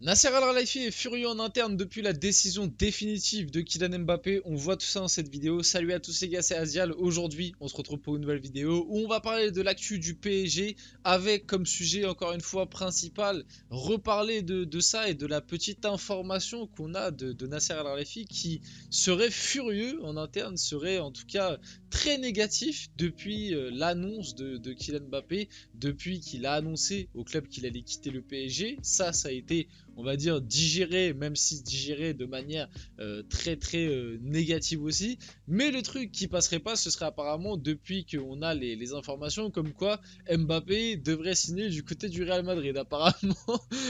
Nasser Al-Khelaifi est furieux en interne depuis la décision définitive de Kylian Mbappé. On voit tout ça dans cette vidéo. Salut à tous les gars, c'est Azial. Aujourd'hui, on se retrouve pour une nouvelle vidéo où on va parler de l'actu du PSG avec comme sujet, encore une fois, principal, reparler de ça et de la petite information qu'on a de Nasser Al-Khelaifi qui serait furieux en interne, serait en tout cas très négatif depuis l'annonce de Kylian Mbappé, depuis qu'il a annoncé au club qu'il allait quitter le PSG. Ça a été, on va dire, digéré, même si digéré de manière très négative aussi. Mais le truc qui passerait pas, ce serait apparemment depuis qu'on a les informations comme quoi Mbappé devrait signer du côté du Real Madrid.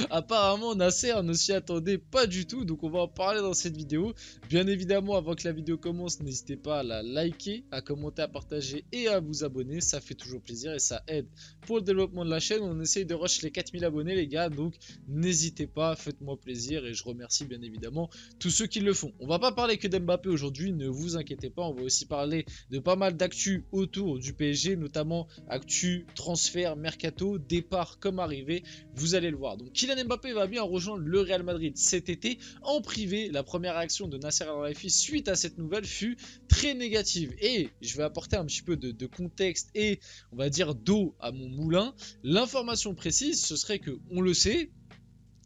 Apparemment Nasser ne s'y attendait pas du tout, donc on va en parler dans cette vidéo. Bien évidemment, avant que la vidéo commence, n'hésitez pas à la liker, à commenter, à partager et à vous abonner. Ça fait toujours plaisir et ça aide pour le développement de la chaîne. On essaye de rush les 4000 abonnés les gars, donc n'hésitez pas, faites-moi plaisir et je remercie bien évidemment tous ceux qui le font. On va pas parler que d'Mbappé aujourd'hui, ne vous inquiétez pas, on va aussi parler de pas mal d'actu autour du PSG, notamment actu, transfert, mercato, départ comme arrivée, vous allez le voir. Donc Kylian Mbappé va bien rejoindre le Real Madrid cet été. En privé, la première réaction de Nasser Al-Khelaifi suite à cette nouvelle fut très négative et je vais apporter un petit peu de contexte et on va dire d'eau à mon moulin. L'information précise, ce serait que, on le sait,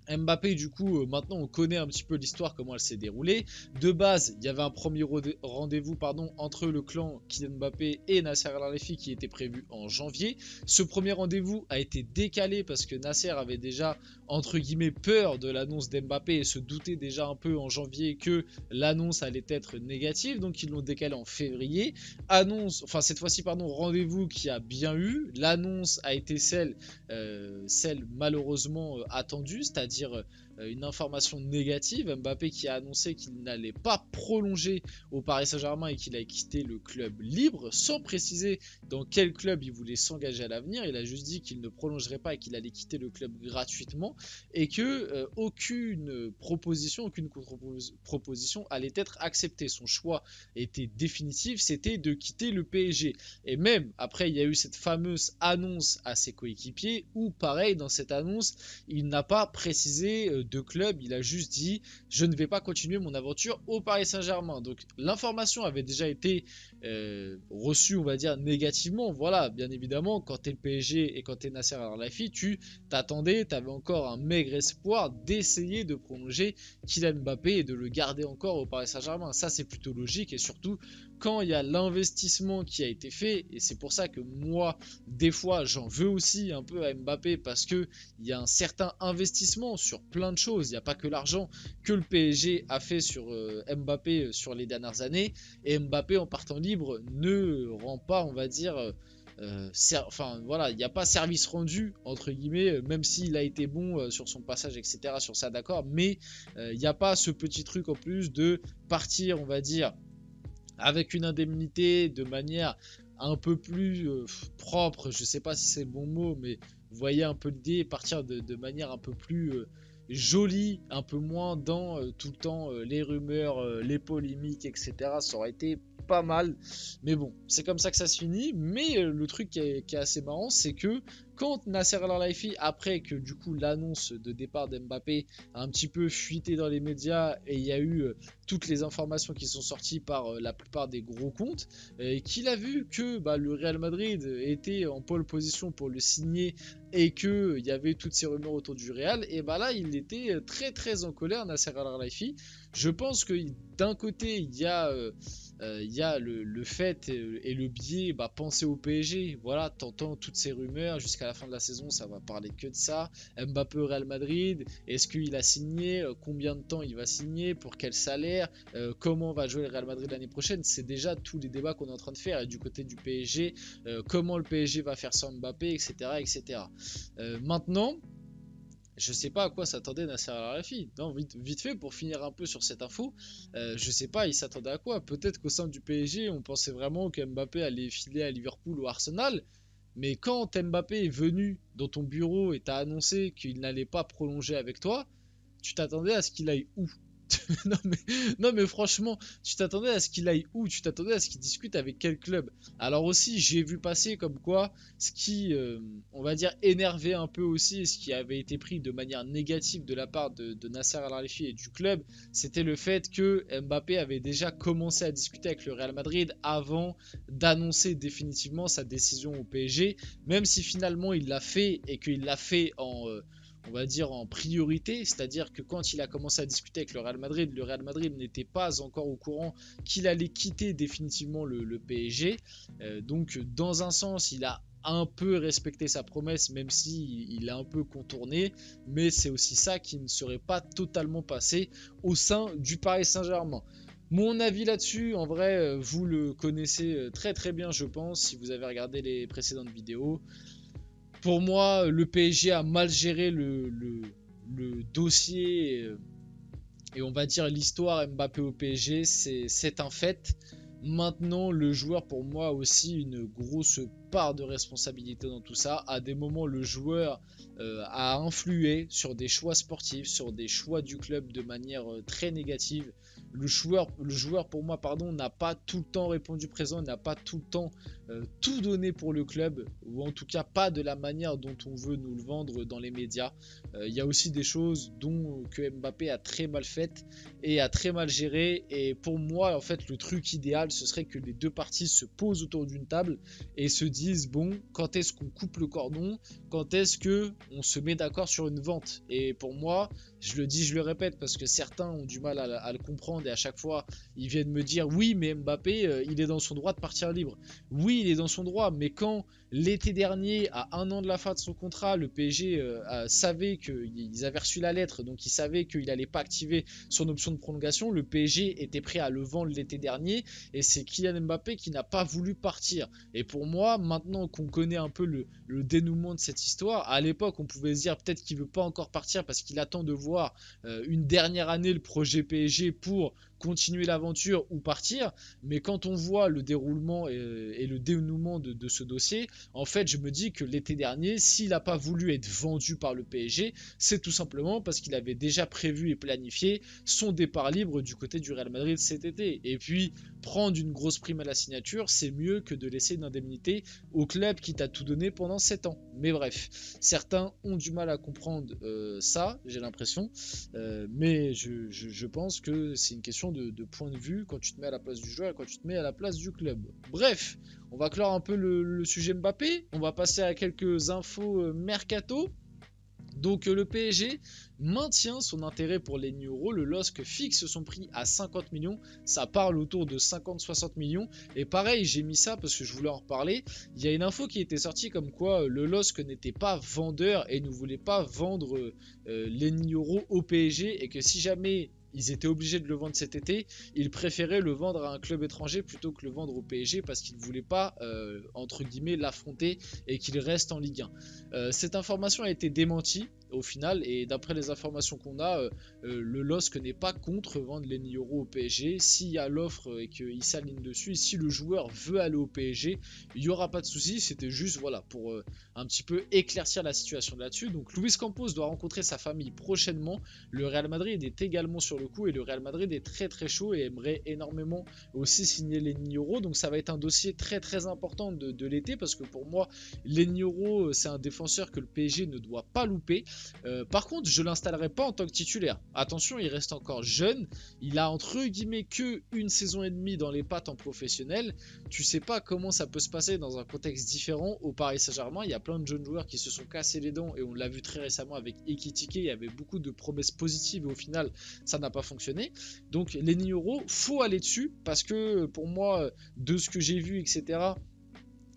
Mbappé, du coup, maintenant on connaît un petit peu l'histoire, comment elle s'est déroulée. De base, il y avait un premier rendez-vous entre le clan Kylian Mbappé et Nasser Al-Khelaifi qui était prévu en janvier. Ce premier rendez-vous a été décalé parce que Nasser avait déjà, entre guillemets, peur de l'annonce d'Mbappé et se doutait déjà un peu en janvier que l'annonce allait être négative. Donc ils l'ont décalé en février. Cette fois-ci, rendez-vous qui a bien eu. L'annonce a été celle malheureusement attendue, c'est-à-dire une information négative. Mbappé qui a annoncé qu'il n'allait pas prolonger au Paris Saint-Germain et qu'il allait quitter le club libre, sans préciser dans quel club il voulait s'engager à l'avenir. Il a juste dit qu'il ne prolongerait pas et qu'il allait quitter le club gratuitement et que aucune contre-proposition allait être acceptée. Son choix était définitif, c'était de quitter le PSG. Et même après, il y a eu cette fameuse annonce à ses coéquipiers où, pareil, dans cette annonce, il n'a pas précisé de club, il a juste dit je ne vais pas continuer mon aventure au Paris Saint-Germain. Donc l'information avait déjà été reçue, on va dire, négativement. Voilà, bien évidemment, quand tu es le PSG et quand tu es Nasser Al-Khelaifi, tu t'attendais, tu avais encore un maigre espoir d'essayer de prolonger Kylian Mbappé et de le garder encore au Paris Saint-Germain. Ça, c'est plutôt logique et surtout quand il y a l'investissement qui a été fait, et c'est pour ça que moi, des fois, j'en veux aussi un peu à Mbappé parce que il y a un certain investissement sur plein de choses. Il n'y a pas que l'argent que le PSG a fait sur Mbappé sur les dernières années. Et Mbappé en partant libre ne rend pas, on va dire, voilà, il n'y a pas service rendu entre guillemets, même s'il a été bon sur son passage, etc. Sur ça, d'accord, mais il n'y a pas ce petit truc en plus de partir, on va dire, avec une indemnité de manière un peu plus propre, je sais pas si c'est le bon mot, mais vous voyez un peu l'idée, partir de manière un peu plus jolie, un peu moins dans tout le temps les rumeurs, les polémiques, etc. Ça aurait été pas mal, mais bon, c'est comme ça que ça se finit. Mais le truc qui est assez marrant, c'est que quand Nasser Al-Khelaifi, après que du coup l'annonce de départ d'Mbappé a un petit peu fuité dans les médias et il y a eu toutes les informations qui sont sorties par la plupart des gros comptes, et qu'il a vu que le Real Madrid était en pole position pour le signer et qu'il y avait toutes ces rumeurs autour du Real, et là il était très en colère, Nasser Al-Khelaifi. Je pense que d'un côté il y a le fait et le biais, penser au PSG, voilà, t'entends toutes ces rumeurs, jusqu'à la fin de la saison ça va parler que de ça. Mbappé au Real Madrid, est-ce qu'il a signé, combien de temps il va signer, pour quel salaire, comment va jouer le Real Madrid l'année prochaine, c'est déjà tous les débats qu'on est en train de faire. Et du côté du PSG, comment le PSG va faire sans Mbappé, etc. Maintenant, je sais pas à quoi s'attendait Nasser Al-Khelaifi. Non, vite fait pour finir un peu sur cette info. Je sais pas, il s'attendait à quoi. Peut-être qu'au sein du PSG, on pensait vraiment que Mbappé allait filer à Liverpool ou Arsenal. Mais quand Mbappé est venu dans ton bureau et t'a annoncé qu'il n'allait pas prolonger avec toi, tu t'attendais à ce qu'il aille où? Non mais, non mais franchement, tu t'attendais à ce qu'il aille où? Tu t'attendais à ce qu'il discute avec quel club? Alors aussi, j'ai vu passer comme quoi ce qui, on va dire, énervait un peu aussi, et ce qui avait été pris de manière négative de la part de Nasser Al-Khelaifi et du club, c'était le fait que Mbappé avait déjà commencé à discuter avec le Real Madrid avant d'annoncer définitivement sa décision au PSG, même si finalement il l'a fait et qu'il l'a fait en, on va dire en priorité, c'est-à-dire que quand il a commencé à discuter avec le Real Madrid n'était pas encore au courant qu'il allait quitter définitivement le PSG. Donc dans un sens, il a un peu respecté sa promesse, même si il a un peu contourné, mais c'est aussi ça qui ne serait pas totalement passé au sein du Paris Saint-Germain. Mon avis là-dessus, en vrai, vous le connaissez très très bien, je pense, si vous avez regardé les précédentes vidéos. Pour moi, le PSG a mal géré le dossier et on va dire l'histoire Mbappé au PSG, c'est un fait. Maintenant, le joueur, pour moi, a aussi une grosse part de responsabilité dans tout ça. À des moments, le joueur a influé sur des choix sportifs, sur des choix du club de manière très négative. Le joueur, pour moi, pardon, n'a pas tout le temps répondu présent, n'a pas tout le temps tout donné pour le club, ou en tout cas pas de la manière dont on veut nous le vendre dans les médias. Il y a aussi des choses dont que Mbappé a très mal faites et a très mal géré. Et pour moi, en fait, le truc idéal, ce serait que les deux parties se posent autour d'une table et se disent bon, quand est-ce qu'on coupe le cordon, quand est-ce que on se met d'accord sur une vente. Et pour moi, je le dis, je le répète, parce que certains ont du mal à le comprendre et à chaque fois, ils viennent me dire oui, mais Mbappé, il est dans son droit de partir libre. Oui, il est dans son droit, mais quand l'été dernier, à 1 an de la fin de son contrat, le PSG savait qu'ils avaient reçu la lettre, donc ils savaient qu'il n'allait pas activer son option de prolongation. Le PSG était prêt à le vendre l'été dernier et c'est Kylian Mbappé qui n'a pas voulu partir. Et pour moi, maintenant qu'on connaît un peu le dénouement de cette histoire, à l'époque, on pouvait se dire peut-être qu'il veut pas encore partir parce qu'il attend de voir une dernière année le projet PSG pour continuer l'aventure ou partir. Mais quand on voit le déroulement et le dénouement de ce dossier, en fait, je me dis que l'été dernier, s'il n'a pas voulu être vendu par le PSG, c'est tout simplement parce qu'il avait déjà prévu et planifié son départ libre du côté du Real Madrid cet été. Et puis, prendre une grosse prime à la signature, c'est mieux que de laisser une indemnité au club qui t'a tout donné pendant 7 ans. Mais bref, certains ont du mal à comprendre ça, j'ai l'impression. Mais je pense que c'est une question de point de vue quand tu te mets à la place du joueur et quand tu te mets à la place du club. Bref, on va clore un peu le sujet Mbappé. On va passer à quelques infos mercato. Donc le PSG maintient son intérêt pour Lenny Yoro, le LOSC fixe son prix à 50 millions, ça parle autour de 50-60 millions, et pareil j'ai mis ça parce que je voulais en reparler, il y a une info qui était sortie comme quoi le LOSC n'était pas vendeur et ne voulait pas vendre Lenny Yoro au PSG, et que si jamais ils étaient obligés de le vendre cet été, ils préféraient le vendre à un club étranger plutôt que le vendre au PSG parce qu'ils ne voulaient pas, entre guillemets, l'affronter et qu'il reste en Ligue 1. Cette information a été démentie au final, et d'après les informations qu'on a, le LOSC n'est pas contre vendre Lenny Yoro au PSG. S'il y a l'offre et qu'il s'aligne dessus, et si le joueur veut aller au PSG, il n'y aura pas de souci. C'était juste voilà, pour un petit peu éclaircir la situation là-dessus. Donc Luis Campos doit rencontrer sa famille prochainement. Le Real Madrid est également sur le coup et le Real Madrid est très très chaud et aimerait énormément aussi signer Lenny Yoro. Donc ça va être un dossier très très important de l'été, parce que pour moi Lenny Yoro c'est un défenseur que le PSG ne doit pas louper. Par contre, je l'installerai pas en tant que titulaire. Attention, il reste encore jeune. Il a entre guillemets que une saison et demie dans les pattes en professionnel. Tu sais pas comment ça peut se passer dans un contexte différent au Paris Saint-Germain. Il y a plein de jeunes joueurs qui se sont cassés les dents et on l'a vu très récemment avec Ekitike. Il y avait beaucoup de promesses positives et au final, ça n'a pas fonctionné. Donc, Lenny Yoro, faut aller dessus parce que pour moi, de ce que j'ai vu, etc.,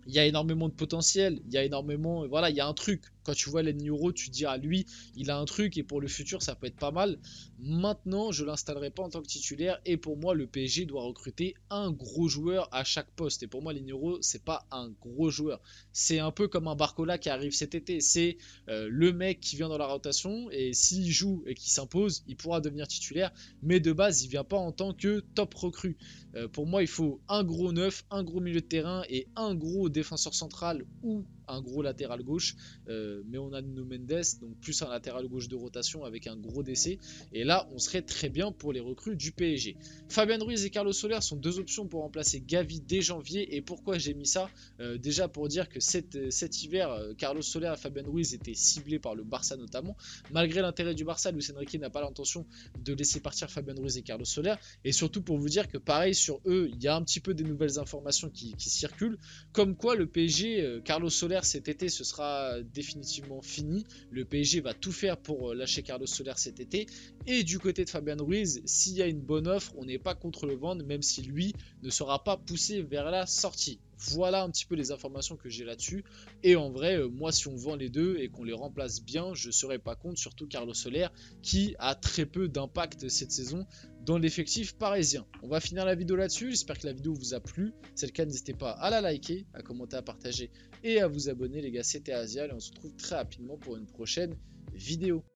il y a énormément de potentiel, il y a énormément, voilà, il y a un truc. Quand tu vois Lenny Yoro, tu te dis, ah lui, il a un truc et pour le futur, ça peut être pas mal. Maintenant, je l'installerai pas en tant que titulaire et pour moi, le PSG doit recruter un gros joueur à chaque poste. Et pour moi, Lenny Yoro, c'est pas un gros joueur. C'est un peu comme un Barcola qui arrive cet été. C'est le mec qui vient dans la rotation et s'il joue et qu'il s'impose, il pourra devenir titulaire. Mais de base, il vient pas en tant que top recrue. Pour moi, il faut un gros neuf, un gros milieu de terrain et un gros défenseur central ou un gros latéral gauche, mais on a Nuno Mendes, donc plus un latéral gauche de rotation avec un gros décès. Et là, on serait très bien pour les recrues du PSG. Fabien Ruiz et Carlos Soler sont deux options pour remplacer Gavi dès janvier. Et pourquoi j'ai mis ça? Déjà pour dire que cet hiver, Carlos Soler et Fabien Ruiz étaient ciblés par le Barça notamment. Malgré l'intérêt du Barça, Luis Enrique n'a pas l'intention de laisser partir Fabien Ruiz et Carlos Soler. Et surtout pour vous dire que pareil sur eux, il y a un petit peu des nouvelles informations qui circulent. Comme quoi le PSG, Carlos Soler cet été, ce sera définitivement fini. Le PSG va tout faire pour lâcher Carlos Soler cet été. Et du côté de Fabien Ruiz, s'il y a une bonne offre, on n'est pas contre le vendre, même si lui ne sera pas poussé vers la sortie. Voilà un petit peu les informations que j'ai là-dessus. Et en vrai, moi, si on vend les deux et qu'on les remplace bien, je ne serais pas contre, surtout Carlos Soler, qui a très peu d'impact cette saison dans l'effectif parisien. On va finir la vidéo là-dessus. J'espère que la vidéo vous a plu. Si c'est le cas, n'hésitez pas à la liker, à commenter, à partager et à vous abonner, les gars. C'était Asial et on se retrouve très rapidement pour une prochaine vidéo.